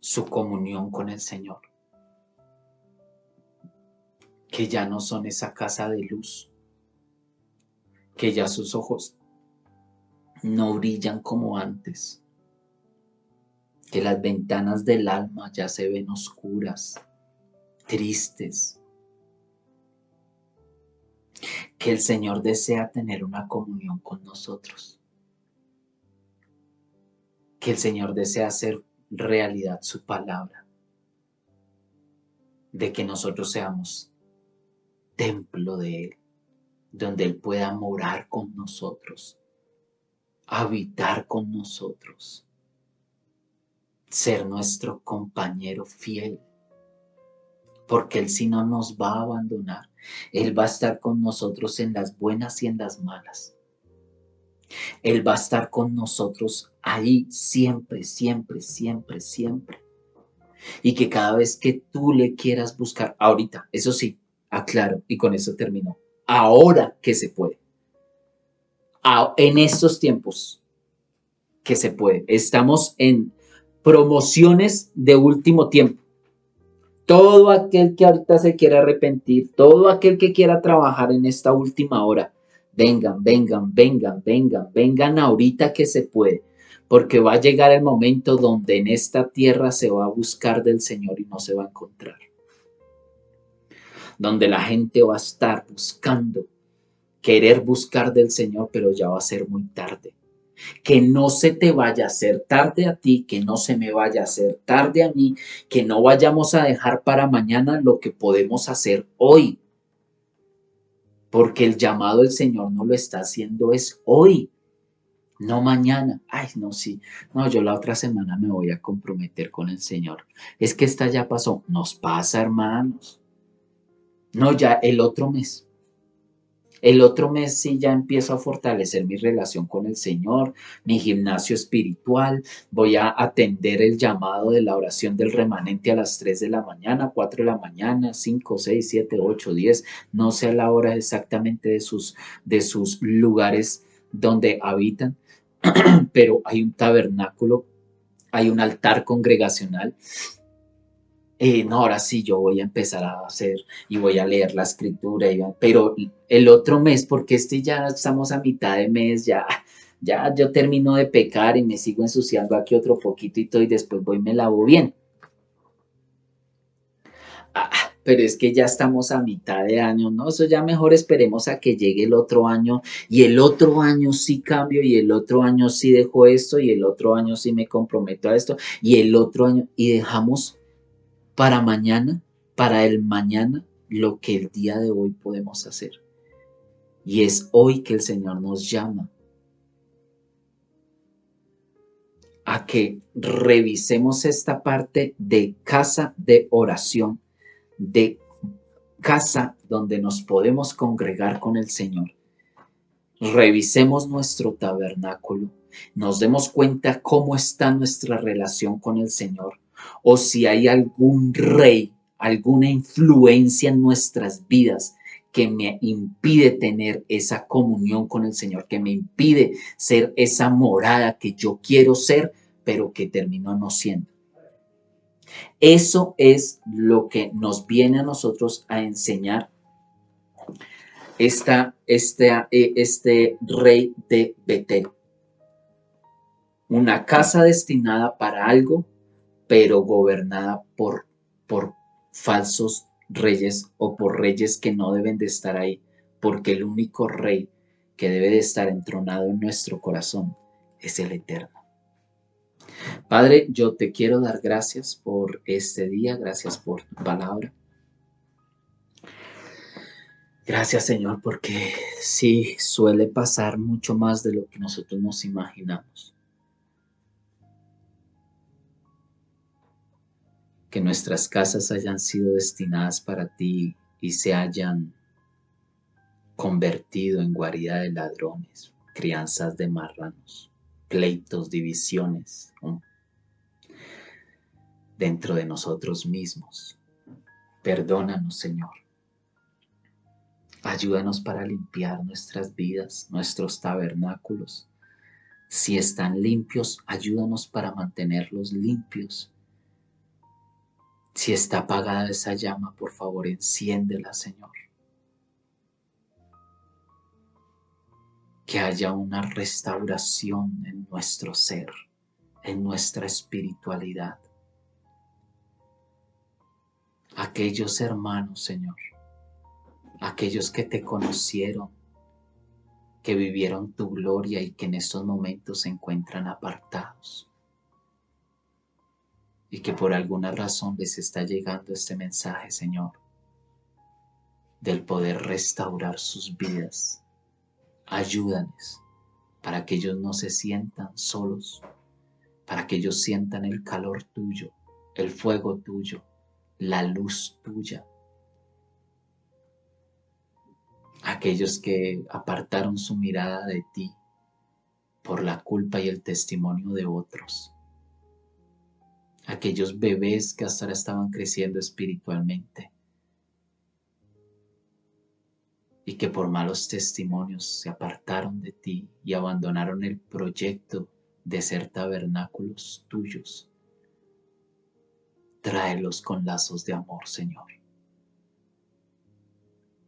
su comunión con el Señor, que ya no son esa casa de luz, que ya sus ojos no brillan como antes, que las ventanas del alma ya se ven oscuras, tristes, que el Señor desea tener una comunión con nosotros, que el Señor desea hacer realidad su palabra, de que nosotros seamos templo de Él, donde Él pueda morar con nosotros, habitar con nosotros, ser nuestro compañero fiel, porque Él sí no nos va a abandonar. Él va a estar con nosotros en las buenas y en las malas. Él va a estar con nosotros ahí siempre, siempre, siempre, siempre. Y que cada vez que tú le quieras buscar, ahorita, eso sí, aclaro, y con eso termino, ahora que se puede, en estos tiempos que se puede, estamos en promociones de último tiempo. Todo aquel que ahorita se quiera arrepentir, todo aquel que quiera trabajar en esta última hora, vengan, vengan, vengan, vengan, vengan ahorita que se puede, porque va a llegar el momento donde en esta tierra se va a buscar del Señor y no se va a encontrar. donde la gente va a estar buscando, querer buscar del Señor, pero ya va a ser muy tarde. Que no se te vaya a hacer tarde a ti, que no se me vaya a hacer tarde a mí, que no vayamos a dejar para mañana lo que podemos hacer hoy, porque el llamado del Señor no lo está haciendo es hoy, no mañana. Ay, no, sí, no, yo la otra semana me voy a comprometer con el Señor. Es que esta ya pasó, nos pasa, hermanos. No, ya el otro mes. El otro mes sí ya empiezo a fortalecer mi relación con el Señor, mi gimnasio espiritual. Voy a atender el llamado de la oración del remanente a las 3 de la mañana, 4 de la mañana, 5, 6, 7, 8, 10. No sé la hora exactamente de sus lugares donde habitan, pero hay un tabernáculo, hay un altar congregacional. No, ahora sí, yo voy a empezar a hacer y voy a leer la escritura, pero el otro mes, porque ya estamos a mitad de mes, ya yo termino de pecar y me sigo ensuciando aquí otro poquito y todo, y después voy y me lavo bien. Pero es que ya estamos a mitad de año, ¿no? Eso ya mejor esperemos a que llegue el otro año y el otro año sí cambio y el otro año sí dejo esto y el otro año sí me comprometo a esto y el otro año y dejamos para mañana, para el mañana, lo que el día de hoy podemos hacer. Y es hoy que el Señor nos llama a que revisemos esta parte de casa de oración, de casa donde nos podemos congregar con el Señor. Revisemos nuestro tabernáculo, nos demos cuenta cómo está nuestra relación con el Señor, o si hay algún rey, alguna influencia en nuestras vidas que me impide tener esa comunión con el Señor, que me impide ser esa morada que yo quiero ser, pero que termino no siendo. Eso es lo que nos viene a nosotros a enseñar este rey de Betel. Una casa destinada para algo, pero gobernada por falsos reyes o por reyes que no deben de estar ahí, porque el único rey que debe de estar entronado en nuestro corazón es el Eterno. Padre, yo te quiero dar gracias por este día, gracias por tu palabra. Gracias, Señor, porque sí suele pasar mucho más de lo que nosotros nos imaginamos. Que nuestras casas hayan sido destinadas para ti y se hayan convertido en guarida de ladrones, crianzas de marranos, pleitos, divisiones dentro de nosotros mismos. Perdónanos, Señor. Ayúdanos para limpiar nuestras vidas, nuestros tabernáculos. Si están limpios, ayúdanos para mantenerlos limpios. Si está apagada esa llama, por favor, enciéndela, Señor. Que haya una restauración en nuestro ser, en nuestra espiritualidad. Aquellos hermanos, Señor, aquellos que te conocieron, que vivieron tu gloria y que en estos momentos se encuentran apartados y que por alguna razón les está llegando este mensaje, Señor, del poder restaurar sus vidas. Ayúdales para que ellos no se sientan solos, para que ellos sientan el calor tuyo, el fuego tuyo, la luz tuya. Aquellos que apartaron su mirada de ti por la culpa y el testimonio de otros. Aquellos bebés que hasta ahora estaban creciendo espiritualmente y que por malos testimonios se apartaron de ti y abandonaron el proyecto de ser tabernáculos tuyos. Tráelos con lazos de amor, Señor.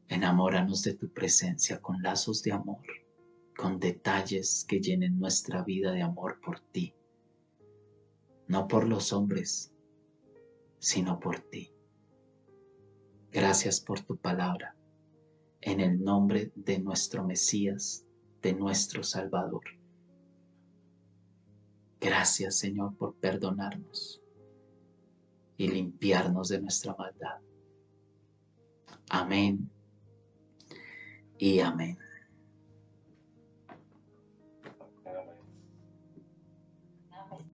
Enamóranos de tu presencia con lazos de amor, con detalles que llenen nuestra vida de amor por ti. No por los hombres, sino por ti. Gracias por tu palabra. En el nombre de nuestro Mesías, de nuestro Salvador. Gracias, Señor, por perdonarnos y limpiarnos de nuestra maldad. Amén y amén.